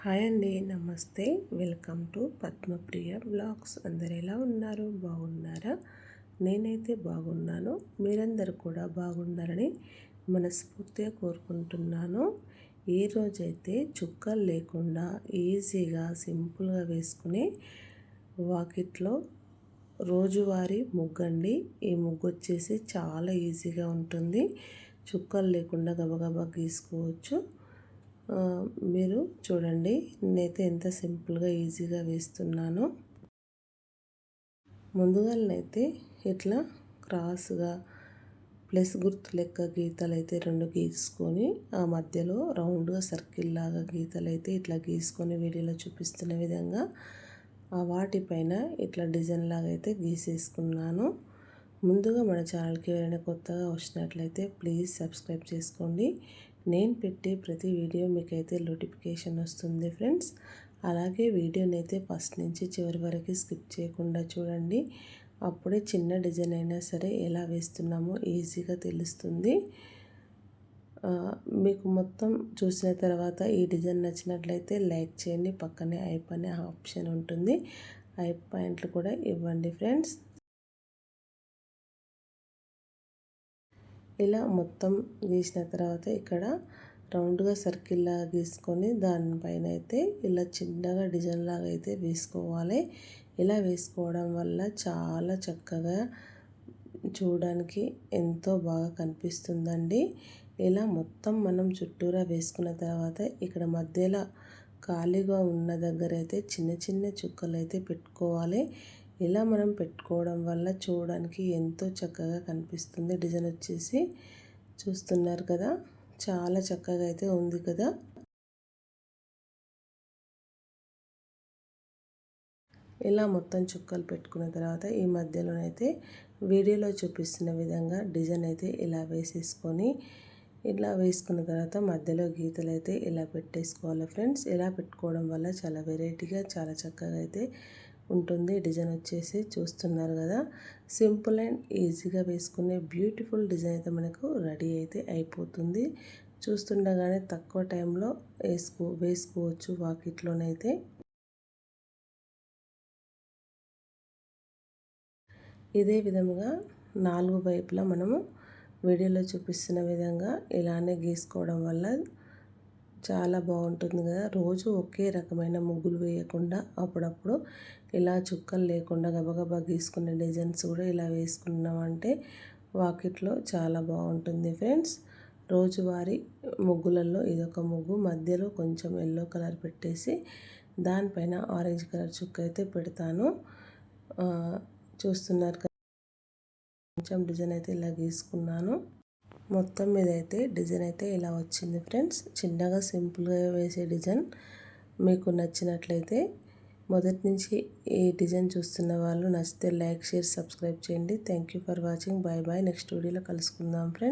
Hi అండి, నమస్తే. Welcome to Padmapriya blogs. అందరు ఎలా ఉన్నారు? బాగున్నారా? నేనైతే బాగున్నాను. మీరందరూ కూడా బాగున్నారని మనస్ఫూర్తిగా కోరుకుంటున్నాను. ఈరోజైతే చుక్కలు లేకుండా ఈజీగా సింపుల్గా వేసుకుని వాకిట్లో రోజువారీ ముగ్గండి. ఈ ముగ్గు వచ్చేసి చాలా ఈజీగా ఉంటుంది. చుక్కలు లేకుండా గబగబా గీసుకోవచ్చు. మీరు చూడండి, నేనైతే ఎంత సింపుల్గా ఈజీగా వేస్తున్నానో. ముందుగానైతే ఇట్లా క్రాస్గా ప్లస్ గుర్తు లెక్క గీతలు అయితే 2 గీసుకొని ఆ మధ్యలో రౌండ్గా సర్కిల్ లాగా గీతలు అయితే ఇట్లా గీసుకొని వీడియోలో చూపిస్తున్న విధంగా వాటిపైన ఇట్లా డిజైన్ లాగా అయితే గీసేసుకున్నాను. ముందుగా మన ఛానల్కి ఎవరైనా కొత్తగా వచ్చినట్లయితే ప్లీజ్ సబ్స్క్రైబ్ చేసుకోండి. నేను పెట్టే ప్రతి వీడియో మీకైతే నోటిఫికేషన్ వస్తుంది ఫ్రెండ్స్. అలాగే వీడియోని అయితే ఫస్ట్ నుంచి చివరి వరకు స్కిప్ చేయకుండా చూడండి. అప్పుడే చిన్న డిజైన్ అయినా సరే ఎలా వేస్తున్నామో ఈజీగా తెలుస్తుంది. మీకు మొత్తం చూసిన తర్వాత ఈ డిజైన్ నచ్చినట్లయితే లైక్ చేయండి. పక్కనే ఐప్ అనే ఆప్షన్ ఉంటుంది, ఐప్ పాయింట్లు కూడా ఇవ్వండి ఫ్రెండ్స్. ఇలా మొత్తం గీసిన తర్వాత ఇక్కడ రౌండ్గా సర్కిల్ లాగా గీసుకొని దానిపైన అయితే ఇలా చిన్నగా డిజైన్ లాగా అయితే వేసుకోవాలి. ఇలా వేసుకోవడం వల్ల చాలా చక్కగా చూడడానికి ఎంతో బాగా కనిపిస్తుందండి. ఇలా మొత్తం మనం చుట్టూరా వేసుకున్న తర్వాత ఇక్కడ మధ్యలో ఖాళీగా ఉన్న దగ్గర అయితే చిన్న చిన్న చుక్కలు అయితే పెట్టుకోవాలి. ఇలా మనం పెట్టుకోవడం వల్ల చూడడానికి ఎంతో చక్కగా కనిపిస్తుంది. డిజైన్ వచ్చేసి చూస్తున్నారు కదా, చాలా చక్కగా అయితే ఉంది కదా. ఇలా మొత్తం చుక్కలు పెట్టుకున్న తర్వాత ఈ మధ్యలోనైతే వీడియోలో చూపిస్తున్న విధంగా డిజైన్ అయితే ఇలా వేసేసుకొని ఇలా వేసుకున్న తర్వాత మధ్యలో గీతలు అయితే ఇలా పెట్టేసుకోవాలి ఫ్రెండ్స్. ఇలా పెట్టుకోవడం వల్ల చాలా వెరైటీగా చాలా చక్కగా అయితే ఉంటుంది. డిజైన్ వచ్చేసి చూస్తున్నారు కదా, సింపుల్ అండ్ ఈజీగా వేసుకునే బ్యూటిఫుల్ డిజైన్ అయితే మనకు రెడీ అయితే అయిపోతుంది. చూస్తుండగానే తక్కువ టైంలో వేసుకోవచ్చు వాకిట్లోనైతే. ఇదే విధముగా 4 వైపులా మనము వీడియోలో చూపిస్తున్న విధంగా ఇలానే గీసుకోవడం వల్ల చాలా బాగుంటుంది కదా. రోజు ఒకే రకమైన ముగ్గులు వేయకుండా అప్పుడప్పుడు ఇలా చుక్కలు లేకుండా గబగబా గీసుకునే డిజైన్స్ కూడా ఇలా వేసుకున్నామంటే వాకిట్లో చాలా బాగుంటుంది ఫ్రెండ్స్. రోజువారీ ముగ్గులలో ఇదొక ముగ్గు. మధ్యలో కొంచెం ఎల్లో కలర్ పెట్టేసి దానిపైన ఆరెంజ్ కలర్ చుక్క అయితే పెడతాను. చూస్తున్నారు కదా, కొంచెం డిజైన్ అయితే ఇలా గీసుకున్నాను. మొత్తం మీద అయితే డిజైన్ అయితే ఇలా వచ్చింది ఫ్రెండ్స్. చిన్నగా సింపుల్గా వేసే డిజైన్ మీకు నచ్చినట్లయితే మొదటి నుంచి ఈ డిజైన్ చూస్తున్న వాళ్ళు నచ్చితే లైక్, షేర్, సబ్స్క్రైబ్ చేయండి. Thank you for watching. Bye bye. Next వీడియోలో కలుసుకుందాం ఫ్రెండ్స్.